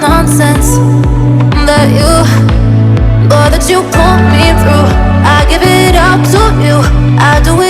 nonsense that you, boy, that you put me through. I give it up to you, I do it